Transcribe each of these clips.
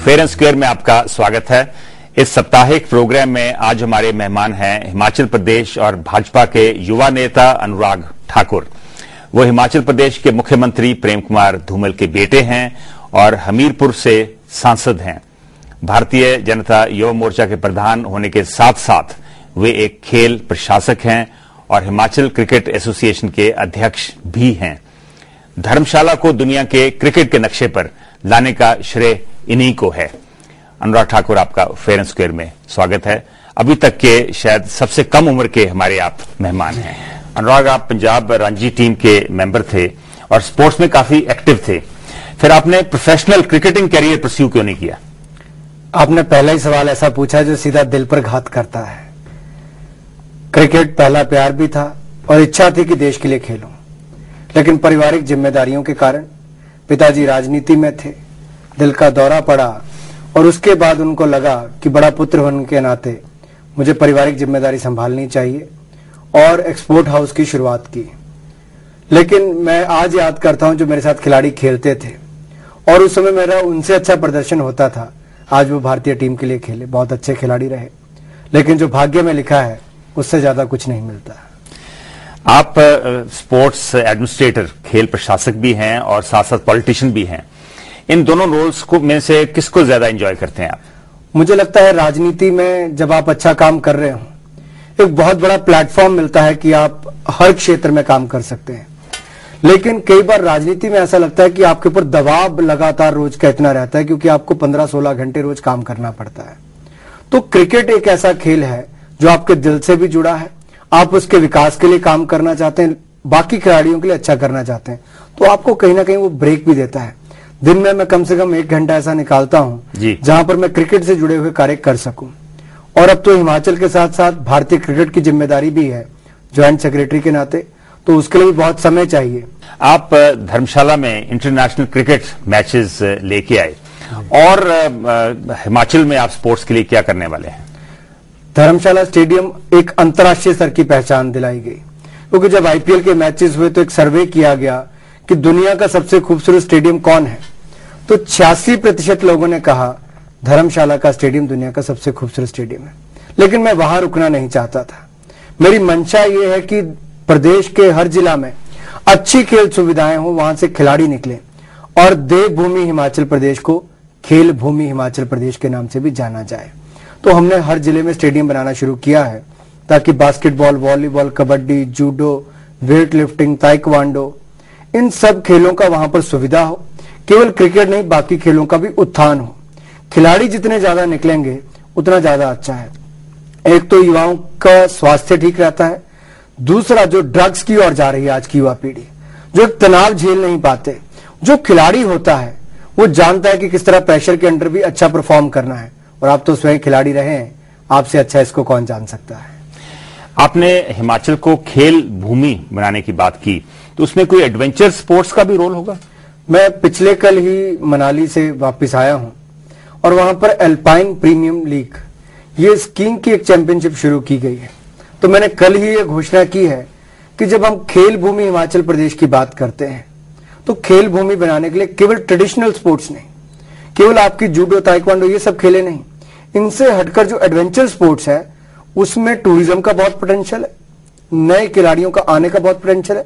Fair and square में आपका स्वागत है। इस साप्ताहिक प्रोग्राम में आज हमारे मेहमान हैं हिमाचल प्रदेश और भाजपा के युवा नेता अनुराग ठाकुर। वो हिमाचल प्रदेश के मुख्यमंत्री प्रेम कुमार धूमल के बेटे हैं और हमीरपुर से सांसद हैं। भारतीय जनता युवा मोर्चा के प्रधान होने के साथ साथ वे एक खेल प्रशासक हैं और हिमाचल क्रिकेट एसोसिएशन के अध्यक्ष भी हैं। धर्मशाला को दुनिया के क्रिकेट के नक्शे पर लाने का श्रेय इन्हीं को है। अनुराग ठाकुर, आपका फेयर एंड स्क्वायर में स्वागत है। अभी तक के शायद सबसे कम उम्र के हमारे आप मेहमान हैं। अनुराग, आप पंजाब रणजी टीम के मेंबर थे और स्पोर्ट्स में काफी एक्टिव थे, फिर आपने प्रोफेशनल क्रिकेटिंग कैरियर परस्यू क्यों नहीं किया? आपने पहला ही सवाल ऐसा पूछा जो सीधा दिल पर घात करता है। क्रिकेट पहला प्यार भी था और इच्छा थी कि देश के लिए खेलूं, लेकिन पारिवारिक जिम्मेदारियों के कारण पिताजी राजनीति में थे, दिल का दौरा पड़ा और उसके बाद उनको लगा कि बड़ा पुत्र होने के नाते मुझे पारिवारिक जिम्मेदारी संभालनी चाहिए और एक्सपोर्ट हाउस की शुरुआत की। लेकिन मैं आज याद करता हूं जो मेरे साथ खिलाड़ी खेलते थे और उस समय मेरा उनसे अच्छा प्रदर्शन होता था। आज वो भारतीय टीम के लिए खेले, बहुत अच्छे खिलाड़ी रहे, लेकिन जो भाग्य में लिखा है उससे ज्यादा कुछ नहीं मिलता। आप स्पोर्ट्स एडमिनिस्ट्रेटर, खेल प्रशासक भी हैं और साथ साथ पॉलिटिशियन भी हैं। इन दोनों रोल्स को में से किसको ज्यादा एंजॉय करते हैं आप? मुझे लगता है राजनीति में जब आप अच्छा काम कर रहे हो एक बहुत बड़ा प्लेटफॉर्म मिलता है कि आप हर क्षेत्र में काम कर सकते हैं, लेकिन कई बार राजनीति में ऐसा लगता है कि आपके ऊपर दबाव लगातार रोज का इतना रहता है क्योंकि आपको 15-16 घंटे रोज काम करना पड़ता है। तो क्रिकेट एक ऐसा खेल है जो आपके दिल से भी जुड़ा है, आप उसके विकास के लिए काम करना चाहते हैं, बाकी खिलाड़ियों के लिए अच्छा करना चाहते हैं, तो आपको कहीं ना कहीं वो ब्रेक भी देता है। दिन में मैं कम से कम 1 घंटा ऐसा निकालता हूं जहां पर मैं क्रिकेट से जुड़े हुए कार्य कर सकूं। और अब तो हिमाचल के साथ साथ भारतीय क्रिकेट की जिम्मेदारी भी है ज्वाइंट सेक्रेटरी के नाते, तो उसके लिए भी बहुत समय चाहिए। आप धर्मशाला में इंटरनेशनल क्रिकेट मैचेस लेके आए और हिमाचल में आप स्पोर्ट्स के लिए क्या करने वाले हैं? धर्मशाला स्टेडियम एक अंतर्राष्ट्रीय स्तर की पहचान दिलाई गई क्योंकि जब आईपीएल के मैचेस हुए तो एक सर्वे किया गया कि दुनिया का सबसे खूबसूरत स्टेडियम कौन है, तो 86% लोगों ने कहा धर्मशाला का स्टेडियम दुनिया का सबसे खूबसूरत स्टेडियम है। लेकिन मैं वहां रुकना नहीं चाहता था। मेरी मंशा ये है कि प्रदेश के हर जिला में अच्छी खेल सुविधाएं हो, वहां से खिलाड़ी निकले और देवभूमि हिमाचल प्रदेश को खेल भूमि हिमाचल प्रदेश के नाम से भी जाना जाए। तो हमने हर जिले में स्टेडियम बनाना शुरू किया है ताकि basketball, volleyball, kabaddi, judo, weight lifting, taekwondo, इन सब खेलों का वहां पर सुविधा हो। केवल क्रिकेट नहीं, बाकी खेलों का भी उत्थान हो। खिलाड़ी जितने ज्यादा निकलेंगे उतना ज्यादा अच्छा है। एक तो युवाओं का स्वास्थ्य ठीक रहता है, दूसरा जो ड्रग्स की ओर जा रही है आज की युवा पीढ़ी, जो एक तनाव झेल नहीं पाते, जो खिलाड़ी होता है वो जानता है कि किस तरह प्रेशर के अंडर भी अच्छा परफॉर्म करना है। और आप तो स्वयं खिलाड़ी रहे हैं, आपसे अच्छा इसको कौन जान सकता है। आपने हिमाचल को खेल भूमि बनाने की बात की, तो उसमें कोई एडवेंचर स्पोर्ट्स का भी रोल होगा? मैं पिछले कल ही मनाली से वापस आया हूं और वहां पर एल्पाइन प्रीमियम लीग, ये स्कीइंग की एक चैंपियनशिप शुरू की गई है। तो मैंने कल ही ये घोषणा की है कि जब हम खेल भूमि हिमाचल प्रदेश की बात करते हैं तो खेल भूमि बनाने के लिए केवल ट्रेडिशनल स्पोर्ट्स नहीं, केवल आपकी जूडो, ताइक्वांडो, ये सब खेले नहीं, इनसे हटकर जो एडवेंचर स्पोर्ट्स है उसमें टूरिज्म का बहुत पोटेंशियल है, नए खिलाड़ियों का आने का बहुत पोटेंशियल है।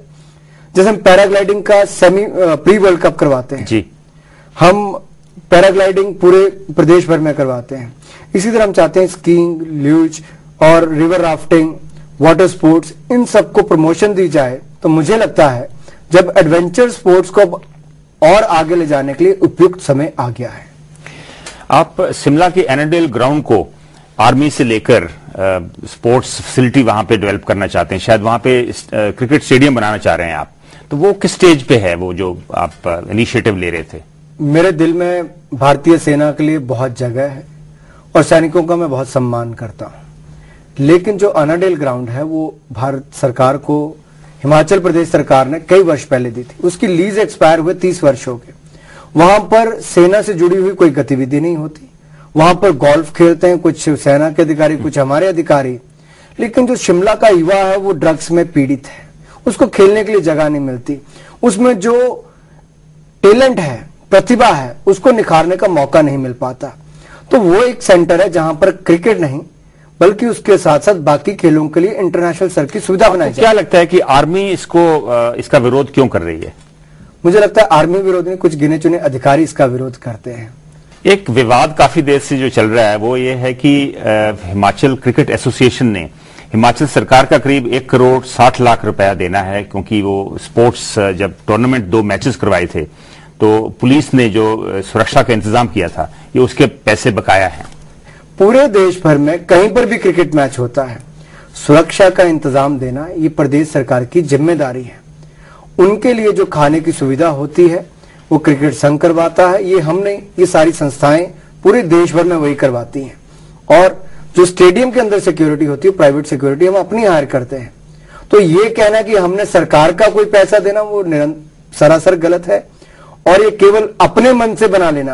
जैसे हम पैराग्लाइडिंग का प्री वर्ल्ड कप करवाते हैं जी, हम पैराग्लाइडिंग पूरे प्रदेश भर में करवाते हैं। इसी तरह हम चाहते हैं स्कीइंग, ल्यूज और रिवर राफ्टिंग, वाटर स्पोर्ट्स, इन सबको प्रमोशन दी जाए। तो मुझे लगता है जब एडवेंचर स्पोर्ट्स को और आगे ले जाने के लिए उपयुक्त समय आ गया है। आप शिमला के एनाडेल ग्राउंड को आर्मी से लेकर स्पोर्ट्स फैसिलिटी वहां पे डेवलप करना चाहते हैं, शायद वहां पे क्रिकेट स्टेडियम बनाना चाह रहे हैं आप, तो वो किस स्टेज पे है वो जो आप इनिशिएटिव ले रहे थे? मेरे दिल में भारतीय सेना के लिए बहुत जगह है और सैनिकों का मैं बहुत सम्मान करता हूं, लेकिन जो अनाडेल ग्राउंड है वो भारत सरकार को हिमाचल प्रदेश सरकार ने कई वर्ष पहले दी थी। उसकी लीज एक्सपायर हुए 30 वर्ष हो गए। वहां पर सेना से जुड़ी हुई कोई गतिविधि नहीं होती। वहां पर गोल्फ खेलते हैं कुछ सेना के अधिकारी, कुछ हमारे अधिकारी, लेकिन जो शिमला का युवा है वो ड्रग्स में पीड़ित है, उसको खेलने के लिए जगह नहीं मिलती। उसमें जो टैलेंट है प्रतिभा है उसको निखारने का मौका नहीं मिल पाता। तो वो एक सेंटर है जहां पर क्रिकेट नहीं बल्कि उसके साथ साथ बाकी खेलों के लिए इंटरनेशनल स्तर की सुविधा बनाई जाए। क्या लगता है कि आर्मी इसका विरोध क्यों कर रही है? मुझे लगता है आर्मी विरोध नहीं, कुछ गिने चुने अधिकारी इसका विरोध करते हैं। एक विवाद काफी देर से जो चल रहा है वो ये है कि हिमाचल क्रिकेट एसोसिएशन ने हिमाचल सरकार का करीब 1 करोड़ 60 लाख रुपया देना है, क्योंकि वो स्पोर्ट्स जब टूर्नामेंट 2 मैचेस करवाए थे तो पुलिस ने जो सुरक्षा का इंतजाम किया था ये उसके पैसे बकाया हैं। पूरे देश भर में कहीं पर भी क्रिकेट मैच होता है, सुरक्षा का इंतजाम देना ये प्रदेश सरकार की जिम्मेदारी है। उनके लिए जो खाने की सुविधा होती है वो क्रिकेट संघ करवाता है, ये हम नहीं, ये सारी संस्थाएं पूरे देश भर में वही करवाती हैं। और जो स्टेडियम के अंदर सिक्योरिटी होती है, प्राइवेट सिक्योरिटी हम अपनी हायर करते हैं। तो ये कहना कि हमने सरकार का कोई पैसा देना वो सरासर गलत है। और ये केवल अपने मन से बना लेना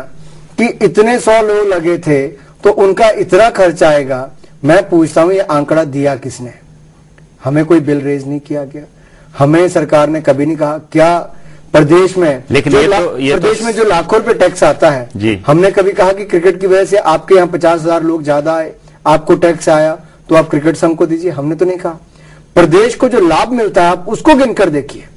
कि इतने 100 लोग लगे थे तो उनका इतना खर्च आएगा। मैं पूछता हूं ये आंकड़ा दिया किसने? हमें कोई बिल रेज नहीं किया गया, हमें सरकार ने कभी नहीं कहा। क्या प्रदेश में प्रदेश में जो लाखों रुपए टैक्स आता है, हमने कभी कहा कि क्रिकेट की वजह से आपके यहाँ 50,000 लोग ज्यादा आए, आपको टैक्स आया तो आप क्रिकेट संघ को दीजिए? हमने तो नहीं कहा। प्रदेश को जो लाभ मिलता है आप उसको गिनकर देखिए।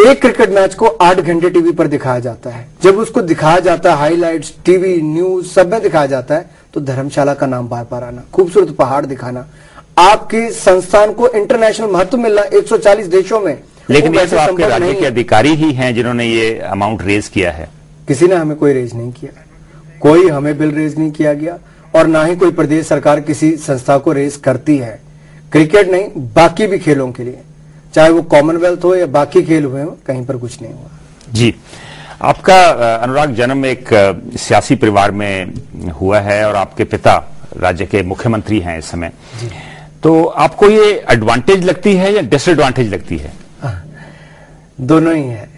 एक क्रिकेट मैच को 8 घंटे टीवी पर दिखाया जाता है। जब उसको दिखाया जाता है, हाइलाइट्स, टीवी, न्यूज सब में दिखाया जाता है, तो धर्मशाला का नाम बार बार आना, खूबसूरत पहाड़ दिखाना, आपके संस्थान को इंटरनेशनल महत्व मिलना 140 देशों में। लेकिन ये तो आपके राज्य के अधिकारी ही हैं जिन्होंने ये अमाउंट रेज किया है। किसी ने हमें कोई रेज नहीं किया, कोई हमें बिल रेज नहीं किया गया और ना ही कोई प्रदेश सरकार किसी संस्था को रेज करती है। क्रिकेट नहीं, बाकी भी खेलों के लिए, चाहे वो कॉमनवेल्थ हो या बाकी खेल हुए हो, कहीं पर कुछ नहीं हुआ। जी, आपका अनुराग जन्म एक सियासी परिवार में हुआ है और आपके पिता राज्य के मुख्यमंत्री हैं इस समय, तो आपको ये एडवांटेज लगती है या डिसएडवांटेज लगती है? दोनों ही है।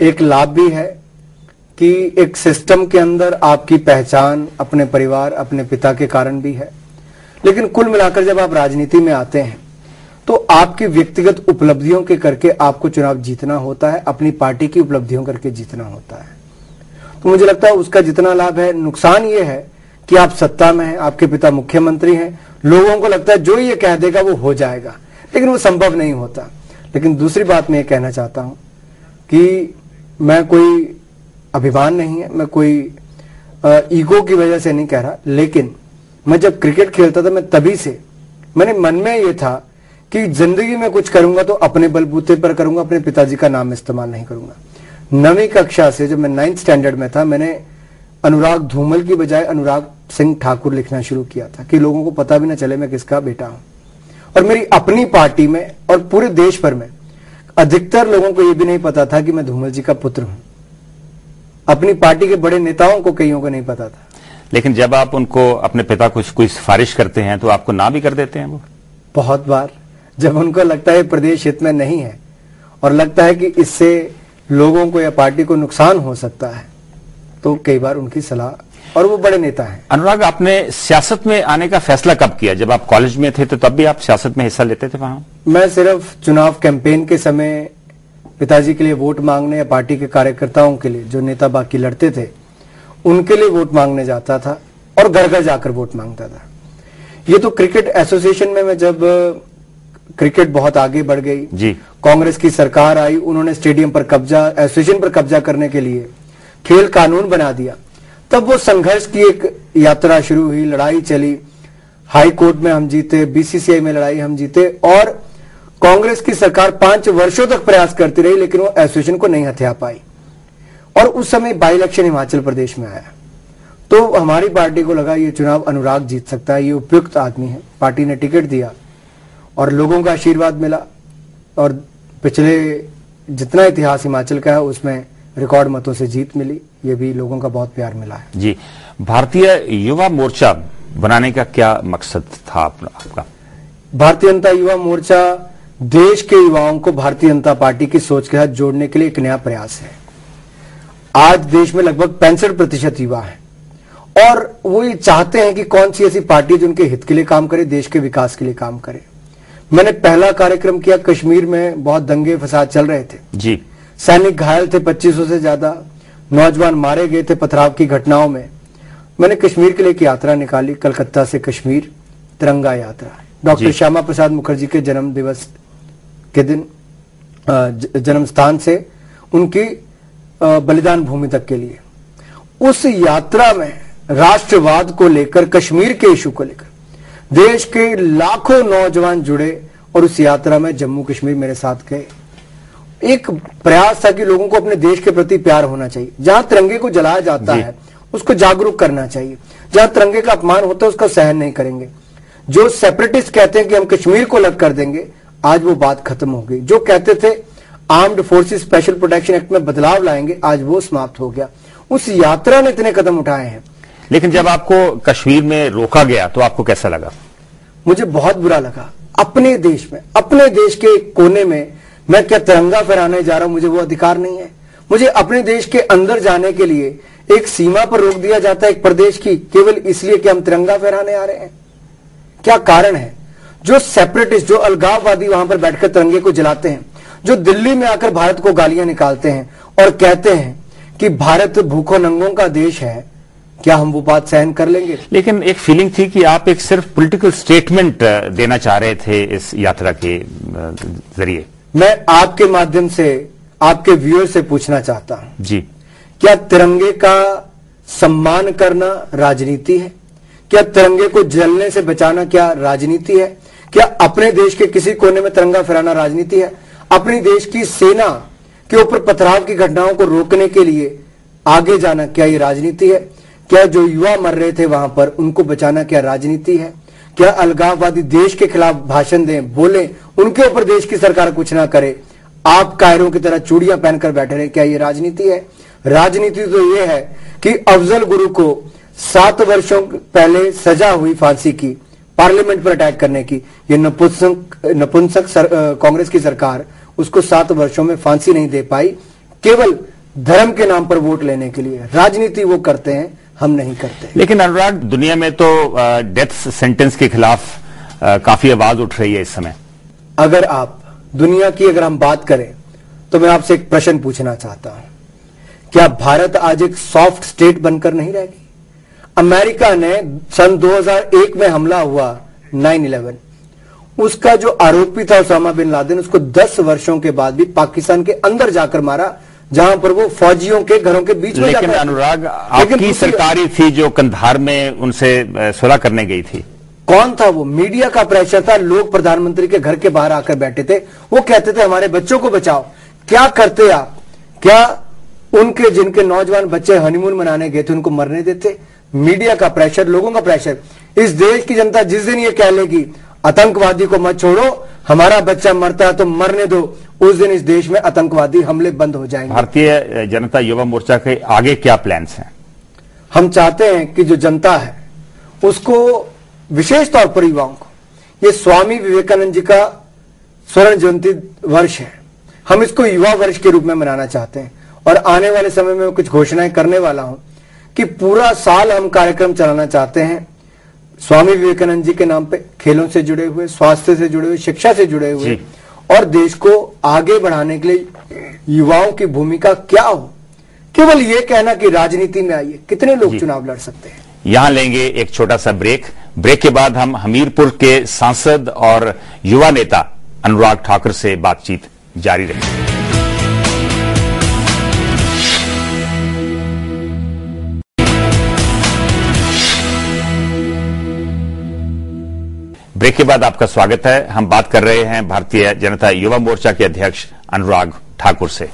एक लाभ भी है कि एक सिस्टम के अंदर आपकी पहचान अपने परिवार, अपने पिता के कारण भी है। लेकिन कुल मिलाकर जब आप राजनीति में आते हैं तो आपकी व्यक्तिगत उपलब्धियों के करके आपको चुनाव जीतना होता है, अपनी पार्टी की उपलब्धियों करके जीतना होता है। तो मुझे लगता है उसका जितना लाभ है, नुकसान ये है कि आप सत्ता में हैं, आपके पिता मुख्यमंत्री हैं, लोगों को लगता है जो ये कह देगा वो हो जाएगा, लेकिन वो संभव नहीं होता। लेकिन दूसरी बात मैं ये कहना चाहता हूं कि मैं कोई अभिमान नहीं है, मैं कोई ईगो की वजह से नहीं कह रहा, लेकिन मैं जब क्रिकेट खेलता था मैं तभी से मैंने मन में ये था कि जिंदगी में कुछ करूंगा तो अपने बलबूते पर करूंगा, अपने पिताजी का नाम इस्तेमाल नहीं करूंगा। 9वीं कक्षा से जब मैं 9th स्टैंडर्ड में था, मैंने अनुराग धूमल की बजाय अनुराग सिंह ठाकुर लिखना शुरू किया था कि लोगों को पता भी ना चले मैं किसका बेटा हूं। और मेरी अपनी पार्टी में और पूरे देश भर में अधिकतर लोगों को यह भी नहीं पता था कि मैं धूमल जी का पुत्र हूं। अपनी पार्टी के बड़े नेताओं को कईयों को नहीं पता था। लेकिन जब आप उनको अपने पिता को कोई सिफारिश करते हैं तो आपको ना भी कर देते हैं वो? बहुत बार जब उनको लगता है प्रदेश हित में नहीं है और लगता है कि इससे लोगों को या पार्टी को नुकसान हो सकता है, तो कई बार उनकी सलाह, और वो बड़े नेता हैं। अनुराग, आपने सियासत में आने का फैसला कब किया? जब आप कॉलेज में थे तो तब भी आप सियासत में हिस्सा लेते थे वहां? मैं सिर्फ चुनाव कैंपेन के समय पिताजी के लिए वोट मांगने या पार्टी के कार्यकर्ताओं के लिए, जो नेता बाकी लड़ते थे, उनके लिए वोट मांगने जाता था और घर घर जाकर वोट मांगता था। ये तो क्रिकेट एसोसिएशन में मैं जब क्रिकेट बहुत आगे बढ़ गई जी, कांग्रेस की सरकार आई, उन्होंने स्टेडियम पर कब्जा, एसोसिएशन पर कब्जा करने के लिए खेल कानून बना दिया, तब वो संघर्ष की एक यात्रा शुरू हुई, लड़ाई चली। हाई कोर्ट में हम जीते, बीसीसीआई में लड़ाई हम जीते, और कांग्रेस की सरकार 5 वर्षों तक प्रयास करती रही, लेकिन वो एसोसिएशन को नहीं हथिया पाई। और उस समय बाई इलेक्शन हिमाचल प्रदेश में आया, तो हमारी पार्टी को लगा ये चुनाव अनुराग जीत सकता है, ये उपयुक्त आदमी है। पार्टी ने टिकट दिया और लोगों का आशीर्वाद मिला, और पिछले जितना इतिहास हिमाचल का है उसमें रिकॉर्ड मतों से जीत मिली। ये भी लोगों का बहुत प्यार मिला है। जी, भारतीय युवा मोर्चा बनाने का क्या मकसद था आपका? भारतीय जनता युवा मोर्चा देश के युवाओं को भारतीय जनता पार्टी की सोच के साथ जोड़ने के लिए एक नया प्रयास है। आज देश में लगभग 65% युवा हैं और वो ये चाहते हैं कि कौन सी ऐसी पार्टी जो उनके हित के लिए काम करे, देश के विकास के लिए काम करे। मैंने पहला कार्यक्रम किया, कश्मीर में बहुत दंगे फसाद चल रहे थे जी, सैनिक घायल थे 2500 से ज्यादा, नौजवान मारे गए थे पथराव की घटनाओं में, मैंने कश्मीर के लिए एक यात्रा निकाली, कलकत्ता से कश्मीर तिरंगा यात्रा। डॉक्टर श्यामा प्रसाद मुखर्जी के जन्म दिवस के दिन जन्म स्थान से उनकी बलिदान भूमि तक के लिए उस यात्रा में राष्ट्रवाद को लेकर, कश्मीर के इशू को लेकर देश के लाखों नौजवान जुड़े और उस यात्रा में जम्मू कश्मीर मेरे साथ गए। एक प्रयास था कि लोगों को अपने देश के प्रति प्यार होना चाहिए। जहां तिरंगे को जलाया जाता है उसको जागरूक करना चाहिए, जहां तिरंगे का अपमान होता है उसका सहन नहीं करेंगे। जो सेपरेटिस्ट कहते हैं कि हम कश्मीर को अलग कर देंगे, आज वो बात खत्म हो गई। जो कहते थे armed forces special protection act में बदलाव लाएंगे, आज वो समाप्त हो गया। उस यात्रा ने इतने कदम उठाए हैं। लेकिन जब आपको कश्मीर में रोका गया तो आपको कैसा लगा? मुझे बहुत बुरा लगा। अपने देश में, अपने देश के एक कोने में मैं क्या तिरंगा फहराने जा रहा हूं? मुझे वो अधिकार नहीं है। मुझे अपने देश के अंदर जाने के लिए एक सीमा पर रोक दिया जाता है एक प्रदेश की, केवल इसलिए कि हम तिरंगा फहराने आ रहे हैं। क्या कारण है? जो सेपरेटिस्ट, जो अलगाववादी वहां पर बैठकर तिरंगे को जलाते हैं, जो दिल्ली में आकर भारत को गालियां निकालते हैं और कहते हैं कि भारत भूखों नंगों का देश है, क्या हम वो बात सहन कर लेंगे? लेकिन एक फीलिंग थी कि आप एक सिर्फ पॉलिटिकल स्टेटमेंट देना चाह रहे थे इस यात्रा के जरिए। मैं आपके माध्यम से आपके व्यूअर से पूछना चाहता हूं जी, क्या तिरंगे का सम्मान करना राजनीति है? क्या तिरंगे को जलने से बचाना क्या राजनीति है? क्या अपने देश के किसी कोने में तिरंगा फहराना राजनीति है? अपनी देश की सेना के ऊपर पथराव की घटनाओं को रोकने के लिए आगे जाना क्या ये राजनीति है? क्या जो युवा मर रहे थे वहां पर उनको बचाना क्या राजनीति है? क्या अलगाववादी देश के खिलाफ भाषण दें, बोले, उनके ऊपर देश की सरकार कुछ ना करे, आप कायरों की तरह चूड़ियां पहनकर बैठे रहे, क्या ये राजनीति है? राजनीति तो ये है कि अफजल गुरु को 7 वर्षों पहले सजा हुई फांसी की, पार्लियामेंट पर अटैक करने की, ये नपुंसक कांग्रेस की सरकार उसको 7 वर्षों में फांसी नहीं दे पाई, केवल धर्म के नाम पर वोट लेने के लिए। राजनीति वो करते हैं, हम नहीं करते। लेकिन अनुराग, दुनिया में तो डेथ सेंटेंस के खिलाफ काफी आवाज उठ रही है इस समय। अगर आप दुनिया की अगर हम बात करें तो मैं आपसे एक प्रश्न पूछना चाहता हूं, क्या भारत आज एक सॉफ्ट स्टेट बनकर नहीं रहेगी? अमेरिका ने सन 2001 में हमला हुआ 9/11, उसका जो आरोपी था उसामा बिन लादेन, उसको 10 वर्षों के बाद भी पाकिस्तान के अंदर जाकर मारा, जहां पर वो फौजियों के घरों के बीच में। लेकिन अनुराग, आपकी सरकारी थी जो कंधार में उनसे सुलह करने गई थी। कौन था वो? मीडिया का प्रेशर था। लोग प्रधानमंत्री के घर के बाहर आकर बैठे थे, वो कहते थे हमारे बच्चों को बचाओ। क्या करते आप? क्या उनके जिनके नौजवान बच्चे हनीमून मनाने गए थे उनको मरने देते? मीडिया का प्रेशर, लोगों का प्रेशर। इस देश की जनता जिस दिन ये कह लेगी आतंकवादी को मत छोड़ो, हमारा बच्चा मरता है तो मरने दो, उस दिन इस देश में आतंकवादी हमले बंद हो जाएंगे। भारतीय जनता युवा मोर्चा के आगे क्या प्लान्स हैं? हम चाहते हैं कि जो जनता है उसको, विशेष तौर पर युवाओं को, ये स्वामी विवेकानंद जी का स्वर्ण जयंती वर्ष है, हम इसको युवा वर्ष के रूप में मनाना चाहते हैं। और आने वाले समय में कुछ घोषणाएं करने वाला हूं कि पूरा साल हम कार्यक्रम चलाना चाहते हैं स्वामी विवेकानंद जी के नाम पे, खेलों से जुड़े हुए, स्वास्थ्य से जुड़े हुए, शिक्षा से जुड़े हुए, और देश को आगे बढ़ाने के लिए युवाओं की भूमिका क्या हो। केवल ये कहना कि राजनीति में आइए, कितने लोग चुनाव लड़ सकते हैं? यहां लेंगे एक छोटा सा ब्रेक के बाद हम हमीरपुर के सांसद और युवा नेता अनुराग ठाकुर से बातचीत जारी रखेंगे। ब्रेक के बाद आपका स्वागत है। हम बात कर रहे हैं भारतीय जनता युवा मोर्चा के अध्यक्ष अनुराग ठाकुर से।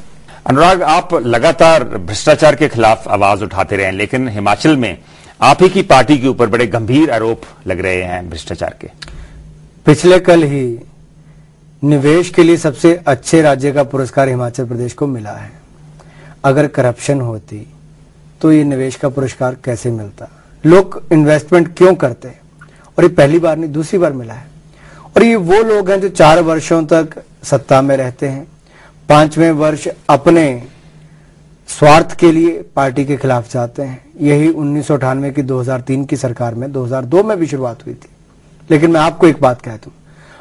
अनुराग, आप लगातार भ्रष्टाचार के खिलाफ आवाज उठाते रहे हैं, लेकिन हिमाचल में आप ही की पार्टी के ऊपर बड़े गंभीर आरोप लग रहे हैं भ्रष्टाचार के। पिछले कल ही निवेश के लिए सबसे अच्छे राज्य का पुरस्कार हिमाचल प्रदेश को मिला है। अगर करप्शन होती तो ये निवेश का पुरस्कार कैसे मिलता? लोग इन्वेस्टमेंट क्यों करते हैं? और ये पहली बार नहीं, दूसरी बार मिला है। और ये वो लोग हैं जो 4 वर्षों तक सत्ता में रहते हैं, 5वें वर्ष अपने स्वार्थ के लिए पार्टी के खिलाफ जाते हैं। यही 1998 की 2003 की सरकार में 2002 में भी शुरुआत हुई थी। लेकिन मैं आपको एक बात कह दूं,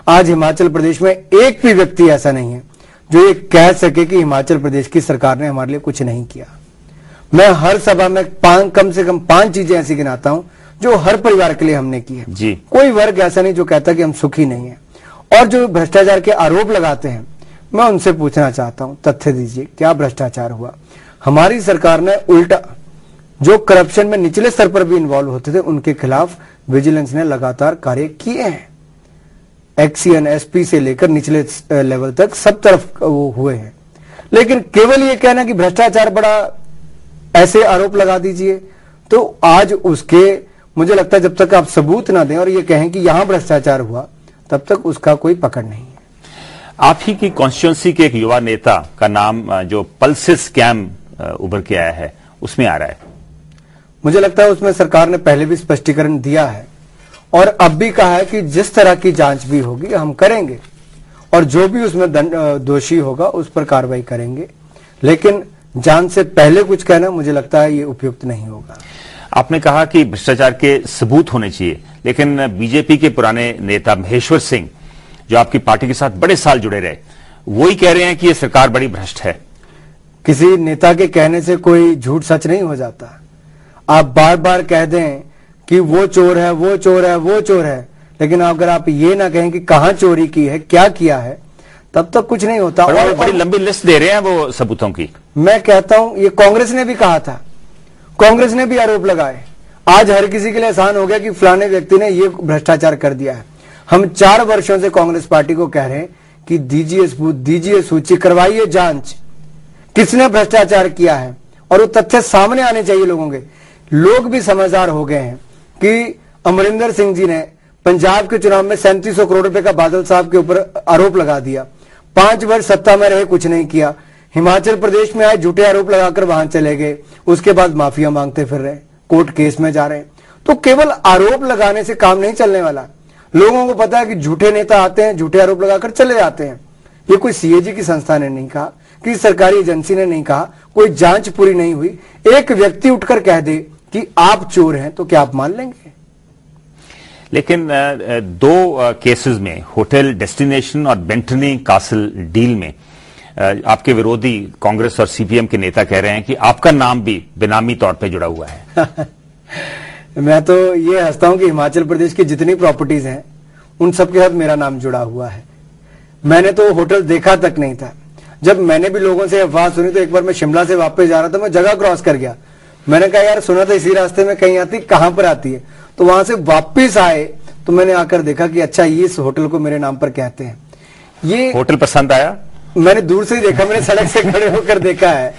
आज हिमाचल प्रदेश में एक भी व्यक्ति ऐसा नहीं है जो ये कह सके कि हिमाचल प्रदेश की सरकार ने हमारे लिए कुछ नहीं किया। मैं हर सभा में कम से कम 5 चीजें ऐसी गिनाता हूं जो हर परिवार के लिए हमने की है जी। कोई वर्ग ऐसा नहीं जो कहता कि हम सुखी नहीं है। और जो भ्रष्टाचार के आरोप लगाते हैं, मैं उनसे पूछना चाहता हूं, तथ्य दीजिए, क्या भ्रष्टाचार हुआ? हमारी सरकार ने उल्टा जो करप्शन में निचले स्तर पर भी इन्वॉल्व होते थे उनके खिलाफ विजिलेंस ने लगातार कार्य किए हैं। एक्सीएन, एसपी से लेकर निचले लेवल तक सब तरफ वो हुए हैं। लेकिन केवल ये कहना कि भ्रष्टाचार बड़ा, ऐसे आरोप लगा दीजिए, तो आज उसके मुझे लगता है जब तक आप सबूत ना दें और ये कहें कि यहां भ्रष्टाचार हुआ, तब तक उसका कोई पकड़ नहीं है। आप ही की कॉन्स्टिट्यूंसी के एक युवा नेता का नाम जो पल्सेस स्कैम उभर के आया है, उसमें आ रहा है। मुझे लगता है उसमें सरकार ने पहले भी स्पष्टीकरण दिया है और अब भी कहा है कि जिस तरह की जांच भी होगी हम करेंगे और जो भी उसमें दोषी होगा उस पर कार्रवाई करेंगे। लेकिन जांच से पहले कुछ कहना मुझे लगता है ये उपयुक्त नहीं होगा। आपने कहा कि भ्रष्टाचार के सबूत होने चाहिए, लेकिन बीजेपी के पुराने नेता महेश्वर सिंह जो आपकी पार्टी के साथ बड़े साल जुड़े रहे, वही कह रहे हैं कि यह सरकार बड़ी भ्रष्ट है। किसी नेता के कहने से कोई झूठ सच नहीं हो जाता। आप बार बार कह दें कि वो चोर है, वो चोर है, वो चोर है, लेकिन अगर आप ये ना कहें कि कहां चोरी की है, क्या किया है, तब तक कुछ नहीं होता। और बड़ी लंबी लिस्ट दे रहे हैं वो सबूतों की। मैं कहता हूं ये कांग्रेस ने भी कहा था, कांग्रेस ने भी आरोप लगाए। आज हर किसी के लिए आसान हो गया कि फलाने व्यक्ति ने ये भ्रष्टाचार कर दिया है। हम 4 वर्षों से कांग्रेस पार्टी को कह रहे हैं कि दीजिए सबूत, दीजिए सूची, करवाइए जांच, किसने भ्रष्टाचार किया है और वो तथ्य सामने आने चाहिए लोगों के। लोग भी समझदार हो गए हैं कि अमरिंदर सिंह जी ने पंजाब के चुनाव में 3700 करोड़ रुपए का बादल साहब के ऊपर आरोप लगा दिया। 5 वर्ष सत्ता में रहे, कुछ नहीं किया। हिमाचल प्रदेश में आए, झूठे आरोप लगाकर वहां चले गए, उसके बाद माफिया मांगते फिर रहे, कोर्ट केस में जा रहे हैं। तो केवल आरोप लगाने से काम नहीं चलने वाला। लोगों को पता है कि झूठे नेता आते हैं, झूठे आरोप लगाकर चले जाते हैं। ये कोई सीएजी की संस्था ने नहीं कहा, किसी सरकारी एजेंसी ने नहीं कहा, कोई जांच पूरी नहीं हुई। एक व्यक्ति उठकर कह दे कि आप चोर हैं, तो क्या आप मान लेंगे? लेकिन 2 केसेस में, होटल डेस्टिनेशन और बेंटनी कासल डील में, आपके विरोधी कांग्रेस और सीपीएम के नेता कह रहे हैं कि आपका नाम भी बेनामी तौर पे जुड़ा हुआ है। मैं तो ये हंसता हूं कि हिमाचल प्रदेश की जितनी प्रॉपर्टीज हैं उन सब के साथ मेरा नाम जुड़ा हुआ है। मैंने तो होटल देखा तक नहीं था। जब मैंने भी लोगों से अफवाह सुनी तो एक बार मैं शिमला से वापस जा रहा था, मैं जगह क्रॉस कर गया। मैंने कहा यार सुना था इसी रास्ते में कहीं आती, कहां पर आती है? तो वहां से वापस आए तो मैंने आकर देखा कि अच्छा ये इस होटल को मेरे नाम पर कहते हैं। ये होटल पसंद आया? मैंने दूर से ही देखा, मैंने सड़क से खड़े होकर देखा है।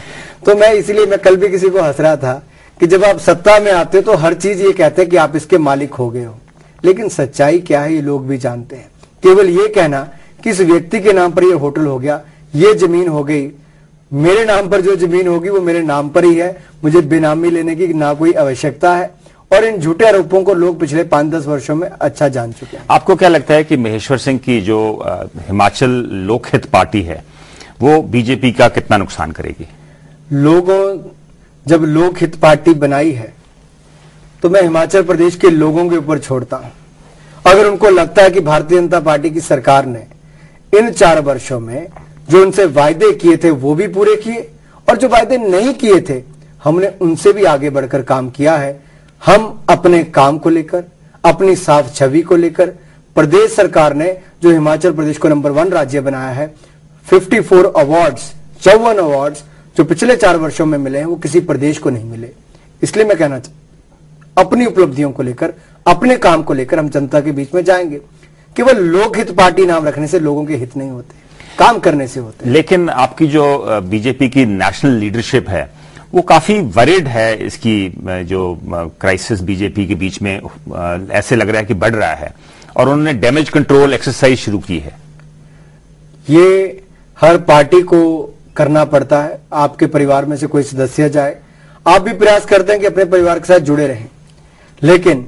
तो मैं इसलिए मैं कल भी किसी को हंस रहा था कि जब आप सत्ता में आते हो तो हर चीज ये कहते हैं कि आप इसके मालिक हो गए हो, लेकिन सच्चाई क्या है ये लोग भी जानते हैं। केवल ये कहना कि इस व्यक्ति के नाम पर ये होटल हो गया, ये जमीन हो गई, मेरे नाम पर जो जमीन होगी वो मेरे नाम पर ही है, मुझे बेनामी लेने की ना कोई आवश्यकता है। और इन झूठे आरोपों को लोग पिछले 5-10 वर्षों में अच्छा जान चुके हैं। आपको क्या लगता है कि महेश्वर सिंह की जो हिमाचल लोकहित पार्टी है वो बीजेपी का कितना नुकसान करेगी? लोगों जब लोकहित पार्टी बनाई है तो मैं हिमाचल प्रदेश के लोगों के ऊपर छोड़ता हूं। अगर उनको लगता है कि भारतीय जनता पार्टी की सरकार ने इन 4 वर्षों में जो उनसे वायदे किए थे वो भी पूरे किए और जो वायदे नहीं किए थे हमने उनसे भी आगे बढ़कर काम किया है। हम अपने काम को लेकर, अपनी साफ छवि को लेकर, प्रदेश सरकार ने जो हिमाचल प्रदेश को नंबर 1 राज्य बनाया है, 54 अवार्ड्स, 54 अवार्ड्स जो पिछले 4 वर्षों में मिले हैं वो किसी प्रदेश को नहीं मिले। इसलिए मैं कहना चाहता अपनी उपलब्धियों को लेकर, अपने काम को लेकर हम जनता के बीच में जाएंगे। केवल लोकहित पार्टी नाम रखने से लोगों के हित नहीं होते, काम करने से होते। लेकिन आपकी जो बीजेपी की नेशनल लीडरशिप है वो काफी वरीड है, इसकी जो क्राइसिस बीजेपी के बीच में ऐसे लग रहा है कि बढ़ रहा है और उन्होंने डैमेज कंट्रोल एक्सरसाइज शुरू की है। ये हर पार्टी को करना पड़ता है। आपके परिवार में से कोई सदस्य जाए, आप भी प्रयास करते हैं कि अपने परिवार के साथ जुड़े रहें, लेकिन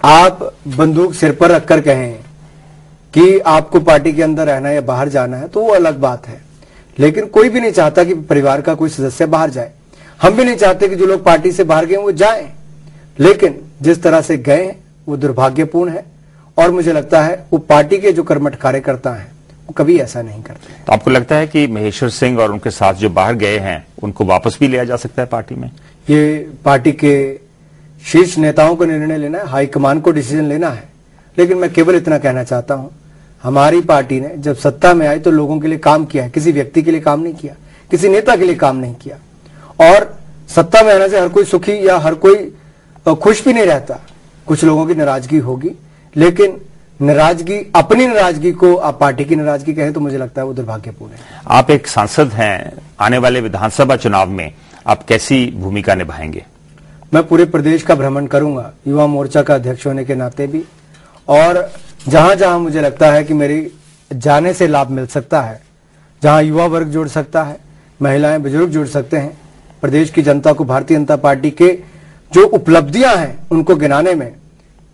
आप बंदूक सिर पर रखकर कहें कि आपको पार्टी के अंदर रहना है या बाहर जाना है तो वो अलग बात है। लेकिन कोई भी नहीं चाहता कि परिवार का कोई सदस्य बाहर जाए। हम भी नहीं चाहते कि जो लोग पार्टी से बाहर गए वो जाएं, लेकिन जिस तरह से गए वो दुर्भाग्यपूर्ण है और मुझे लगता है वो पार्टी के जो कर्मठ कार्यकर्ता हैं वो कभी ऐसा नहीं करते। तो आपको लगता है कि महेश्वर सिंह और उनके साथ जो बाहर गए हैं उनको वापस भी लिया जा सकता है पार्टी में? ये पार्टी के शीर्ष नेताओं को निर्णय लेना है, हाईकमान को डिसीजन लेना है। लेकिन मैं केवल इतना कहना चाहता हूं, हमारी पार्टी ने जब सत्ता में आई तो लोगों के लिए काम किया है, किसी व्यक्ति के लिए काम नहीं किया, किसी नेता के लिए काम नहीं किया। और सत्ता में आने से हर कोई सुखी या हर कोई खुश भी नहीं रहता, कुछ लोगों की नाराजगी होगी, लेकिन नाराजगी, अपनी नाराजगी को आप पार्टी की नाराजगी कहें तो मुझे लगता है वो दुर्भाग्यपूर्ण है। आप एक सांसद हैं, आने वाले विधानसभा चुनाव में आप कैसी भूमिका निभाएंगे? मैं पूरे प्रदेश का भ्रमण करूंगा, युवा मोर्चा का अध्यक्ष होने के नाते भी, और जहां जहां मुझे लगता है कि मेरी जाने से लाभ मिल सकता है, जहां युवा वर्ग जुड़ सकता है, महिलाएं बुजुर्ग जुड़ सकते हैं, प्रदेश की जनता को भारतीय जनता पार्टी के जो उपलब्धियां हैं उनको गिनाने में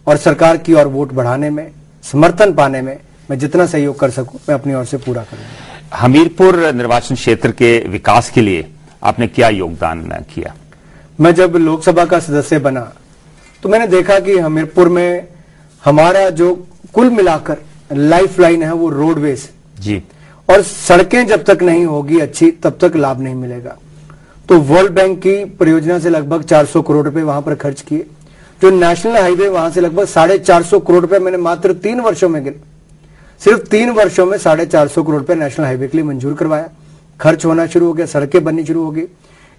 और सरकार की ओर वोट बढ़ाने में, समर्थन पाने में मैं जितना सहयोग कर सकूं मैं अपनी ओर से पूरा करूंगा। हमीरपुर निर्वाचन क्षेत्र के विकास के लिए आपने क्या योगदान किया? मैं जब लोकसभा का सदस्य बना तो मैंने देखा कि हमीरपुर में हमारा जो कुल मिलाकर लाइफ लाइन है वो रोडवेज जी, और सड़कें जब तक नहीं होगी अच्छी तब तक लाभ नहीं मिलेगा। तो वर्ल्ड बैंक की परियोजना से लगभग 400 करोड़ रुपए वहां पर खर्च किए। जो नेशनल हाईवे वहां से लगभग 450 करोड़ रुपए मैंने मात्र 3 वर्षों में गिने, सिर्फ 3 वर्षों में 450 करोड़ रुपए नेशनल हाईवे के लिए मंजूर करवाया। खर्च होना शुरू हो गया, सड़कें बननी शुरू हो गई।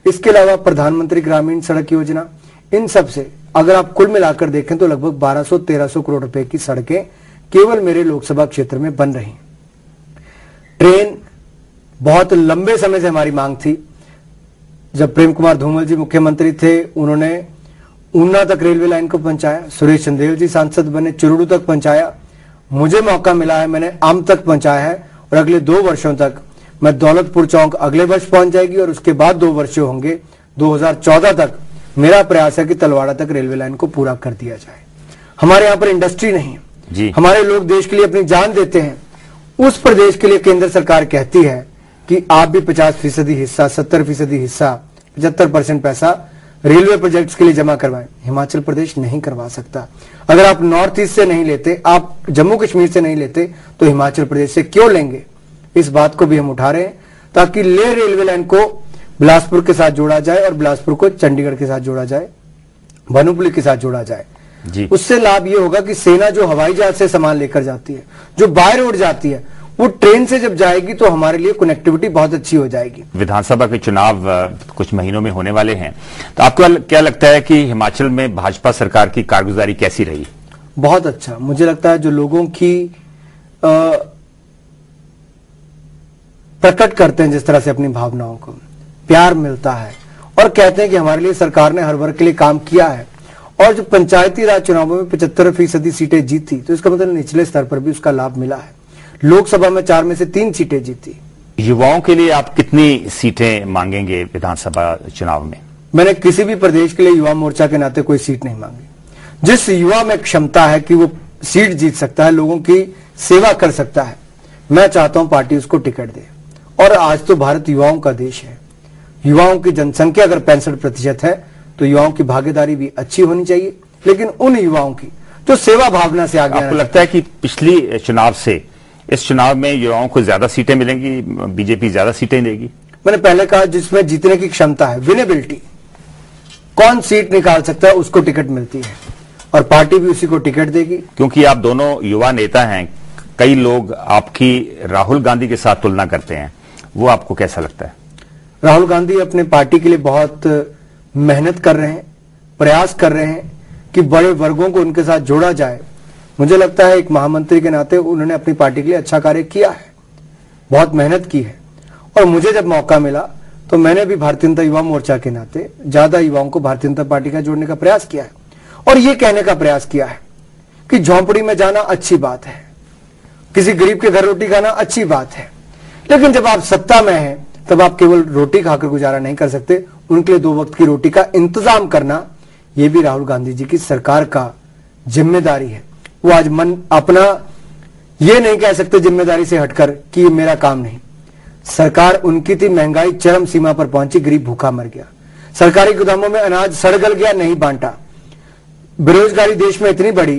इसके अलावा प्रधानमंत्री ग्रामीण सड़क योजना, इन सब से अगर आप कुल मिलाकर देखें तो लगभग 1200-1300 करोड़ रुपए की सड़कें केवल मेरे लोकसभा क्षेत्र में बन रही। ट्रेन बहुत लंबे समय से हमारी मांग थी। जब प्रेम कुमार धूमल जी मुख्यमंत्री थे उन्होंने ऊना तक रेलवे लाइन को पहुंचाया, सुरेश चंदेल जी सांसद बने, चुरुडू तक पहुंचाया, मुझे मौका मिला है मैंने आम तक पहुंचाया है, और अगले 2 वर्षों तक मैं दौलतपुर चौक अगले वर्ष पहुंच जाएगी और उसके बाद 2 वर्ष होंगे 2014 तक। मेरा प्रयास है कि तलवाड़ा तक रेलवे लाइन को पूरा कर दिया जाए। हमारे यहाँ पर इंडस्ट्री नहीं है, हमारे लोग देश के लिए अपनी जान देते हैं। उस प्रदेश के लिए केंद्र सरकार कहती है कि आप भी 50% हिस्सा, 70% हिस्सा, 75% पैसा रेलवे प्रोजेक्ट्स के लिए जमा करवाएं। हिमाचल प्रदेश नहीं करवा सकता। अगर आप नॉर्थ ईस्ट से नहीं लेते, आप जम्मू कश्मीर से नहीं लेते, तो हिमाचल प्रदेश से क्यों लेंगे? इस बात को भी हम उठा रहे हैं ताकि लेह रेलवे लाइन को बिलासपुर के साथ जोड़ा जाए और बिलासपुर को चंडीगढ़ के साथ जोड़ा जाए, भानुपुली के साथ जोड़ा जाए जी। उससे लाभ ये होगा कि सेना जो हवाई जहाज से सामान लेकर जाती है, जो बाय रोड जाती है, वो ट्रेन से जब जाएगी तो हमारे लिए कनेक्टिविटी बहुत अच्छी हो जाएगी। विधानसभा के चुनाव कुछ महीनों में होने वाले हैं, तो आपको क्या लगता है कि हिमाचल में भाजपा सरकार की कारगुजारी कैसी रही? बहुत अच्छा। मुझे लगता है जो लोगों की प्रकट करते हैं जिस तरह से अपनी भावनाओं को, प्यार मिलता है और कहते हैं कि हमारे लिए सरकार ने हर वर्ग के लिए काम किया है, और जो पंचायती राज चुनावों में 75% सीटें जीती, तो इसका मतलब निचले स्तर पर भी उसका लाभ मिला है। लोकसभा में 4 में से 3 सीटें जीती। युवाओं के लिए आप कितनी सीटें मांगेंगे विधानसभा चुनाव में? मैंने किसी भी प्रदेश के लिए युवा मोर्चा के नाते कोई सीट नहीं मांगी। जिस युवा में क्षमता है कि वो सीट जीत सकता है, लोगों की सेवा कर सकता है, मैं चाहता हूं पार्टी उसको टिकट दे। और आज तो भारत युवाओं का देश है। युवाओं की जनसंख्या अगर 65% है तो युवाओं की भागीदारी भी अच्छी होनी चाहिए, लेकिन उन युवाओं की जो सेवा भावना से आगे। आपको लगता है कि पिछली चुनाव से इस चुनाव में युवाओं को ज्यादा सीटें मिलेंगी, बीजेपी ज्यादा सीटें देगी? मैंने पहले कहा जिसमें जीतने की क्षमता है, विनेबिलिटी, कौन सीट निकाल सकता है उसको टिकट मिलती है, और पार्टी भी उसी को टिकट देगी। क्योंकि आप दोनों युवा नेता हैं, कई लोग आपकी राहुल गांधी के साथ तुलना करते हैं, वो आपको कैसा लगता है? राहुल गांधी अपने पार्टी के लिए बहुत मेहनत कर रहे हैं, प्रयास कर रहे हैं कि बड़े वर्गों को उनके साथ जोड़ा जाए। मुझे लगता है एक महामंत्री के नाते उन्होंने अपनी पार्टी के लिए अच्छा कार्य किया है, बहुत मेहनत की है। और मुझे जब मौका मिला तो मैंने भी भारतीय जनता युवा मोर्चा के नाते ज्यादा युवाओं को भारतीय जनता पार्टी का जोड़ने का प्रयास किया है, और ये कहने का प्रयास किया है कि झोंपड़ी में जाना अच्छी बात है, किसी गरीब के घर रोटी खाना अच्छी बात है, लेकिन जब आप सत्ता में हैं तब आप केवल रोटी खाकर गुजारा नहीं कर सकते, उनके लिए 2 वक्त की रोटी का इंतजाम करना, यह भी राहुल गांधी जी की सरकार का जिम्मेदारी है। वो आज मन अपना ये नहीं कह सकते जिम्मेदारी से हटकर कि ये मेरा काम नहीं। सरकार उनकी थी, महंगाई चरम सीमा पर पहुंची, गरीब भूखा मर गया, सरकारी गोदामों में अनाज सड़गल गया, नहीं बांटा, बेरोजगारी देश में इतनी बढ़ी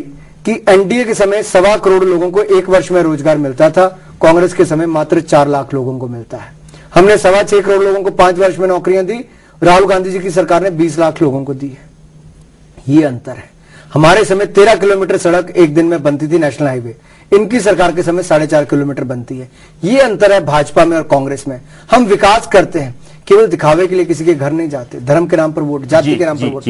कि एनडीए के समय 1.25 करोड़ लोगों को 1 वर्ष में रोजगार मिलता था, कांग्रेस के समय मात्र 4 लाख लोगों को मिलता है। हमने 6.25 करोड़ लोगों को 5 वर्ष में नौकरियां दी, राहुल गांधी जी की सरकार ने 20 लाख लोगों को दी है। ये अंतर है। हमारे समय 13 किलोमीटर सड़क एक दिन में बनती थी, नेशनल हाईवे। इनकी सरकार के समय 4.5 किलोमीटर बनती है। ये अंतर है भाजपा में और कांग्रेस में। हम विकास करते हैं, केवल दिखावे के लिए किसी के घर नहीं जाते, धर्म के नाम पर वोट, जाति के नाम पर वोट।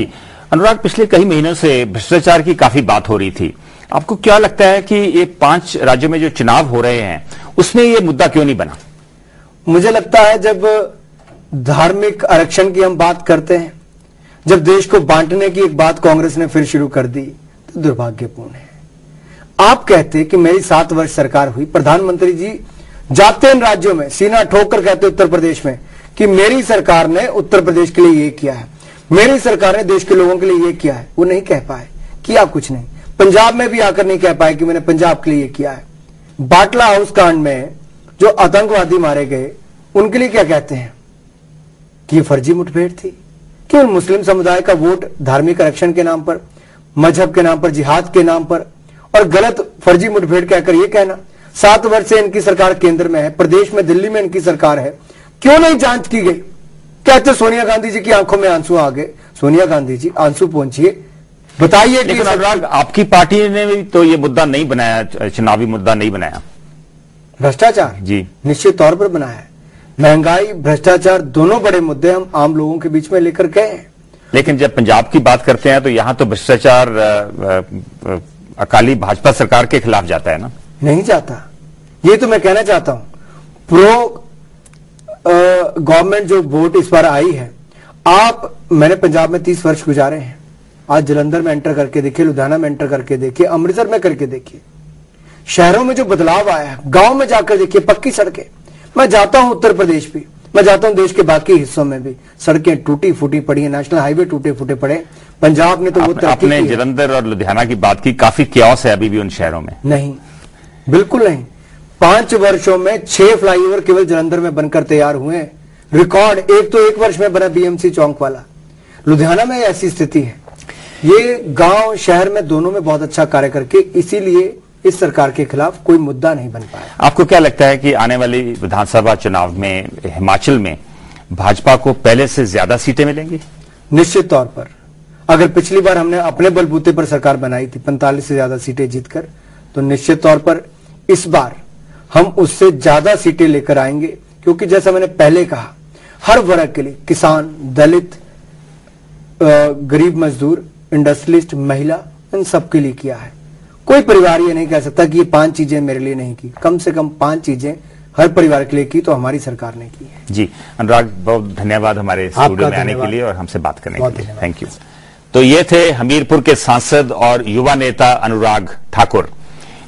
अनुराग, पिछले कई महीनों से भ्रष्टाचार की काफी बात हो रही थी। आपको क्या लगता है कि ये 5 राज्यों में जो चुनाव हो रहे हैं उसमें ये मुद्दा क्यों नहीं बना? मुझे लगता है जब धार्मिक आरक्षण की हम बात करते हैं, जब देश को बांटने की एक बात कांग्रेस ने फिर शुरू कर दी, तो दुर्भाग्यपूर्ण है। आप कहते कि मेरी 7 वर्ष सरकार हुई, प्रधानमंत्री जी जाते इन राज्यों में सीना ठोक कर कहते उत्तर प्रदेश में कि मेरी सरकार ने उत्तर प्रदेश के लिए ये किया है, मेरी सरकार ने देश के लोगों के लिए ये किया है। वो नहीं कह पाए, किया कुछ नहीं। पंजाब में भी आकर नहीं कह पाए कि मैंने पंजाब के लिए ये किया है। बाटला हाउस कांड में जो आतंकवादी मारे गए, उनके लिए क्या कहते हैं कि ये फर्जी मुठभेड़ थी। केवल मुस्लिम समुदाय का वोट धार्मिक आरक्षण के नाम पर, मजहब के नाम पर, जिहाद के नाम पर, और गलत फर्जी मुठभेड़ कहकर यह कहना। 7 वर्ष से इनकी सरकार केंद्र में है, प्रदेश में, दिल्ली में इनकी सरकार है, क्यों नहीं जांच की गई? कहते सोनिया गांधी जी की आंखों में आंसू आ गए। सोनिया गांधी जी, आंसू पहुंचिए, बताइए। लेकिन अनुराग, आपकी पार्टी ने भी तो ये मुद्दा नहीं बनाया, चुनावी मुद्दा नहीं बनाया। भ्रष्टाचार जी निश्चित तौर पर बनाया है। महंगाई, भ्रष्टाचार, दोनों बड़े मुद्दे हम आम लोगों के बीच में लेकर गए हैं। लेकिन जब पंजाब की बात करते हैं तो यहां तो भ्रष्टाचार अकाली भाजपा सरकार के खिलाफ जाता है ना? नहीं जाता। ये तो मैं कहना चाहता हूं, प्रो गवर्नमेंट जो वोट इस बार आई है, मैंने पंजाब में 30 वर्ष गुजारे हैं। आज जलंधर में एंटर करके देखिए, लुधियाना में एंटर करके देखिए, अमृतसर में करके देखिए, शहरों में जो बदलाव आया है, गांव में जाकर देखिए, पक्की सड़कें। मैं जाता हूं उत्तर प्रदेश भी, मैं जाता हूं देश के बाकी हिस्सों में भी, सड़कें टूटी फूटी पड़ी हैं, नेशनल हाईवे टूटे फूटे पड़े। पंजाब ने तो वो तरक्की की है। जलंधर और लुधियाना की बात की, काफी क्यास है अभी भी उन शहरों में। नहीं, बिल्कुल नहीं। 5 वर्षों में 6 फ्लाईओवर केवल जलंधर में बनकर तैयार हुए हैं। रिकॉर्ड, एक तो 1 वर्ष में बना बीएमसी चौक वाला। लुधियाना में ऐसी स्थिति है। ये गांव शहर में दोनों में बहुत अच्छा कार्य करके, इसीलिए इस सरकार के खिलाफ कोई मुद्दा नहीं बन पाया। आपको क्या लगता है कि आने वाली विधानसभा चुनाव में हिमाचल में भाजपा को पहले से ज्यादा सीटें मिलेंगी? निश्चित तौर पर। अगर पिछली बार हमने अपने बलबूते पर सरकार बनाई थी 45 से ज्यादा सीटें जीतकर, तो निश्चित तौर पर इस बार हम उससे ज्यादा सीटें लेकर आएंगे। क्योंकि जैसा मैंने पहले कहा, हर वर्ग के लिए, किसान, दलित, गरीब मजदूर, इंडस्ट्रियलिस्ट, महिला, इन सबके लिए किया है। कोई परिवार ये नहीं कह सकता कि ये 5 चीजें मेरे लिए नहीं की। कम से कम 5 चीजें हर परिवार के लिए की, तो हमारी सरकार ने की है। जी अनुराग, बहुत धन्यवाद हमारे स्टूडियो में आने के लिए और हमसे बात करने के लिए। Thank you. तो ये थे हमीरपुर के सांसद और युवा नेता अनुराग ठाकुर।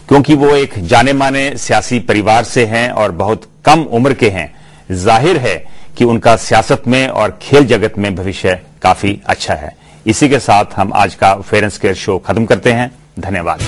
क्योंकि वो एक जाने माने सियासी परिवार से हैं और बहुत कम उम्र के हैं, जाहिर है कि उनका सियासत में और खेल जगत में भविष्य काफी अच्छा है। इसी के साथ हम आज का फेयर एंड स्क्वेयर शो खत्म करते हैं। धन्यवाद।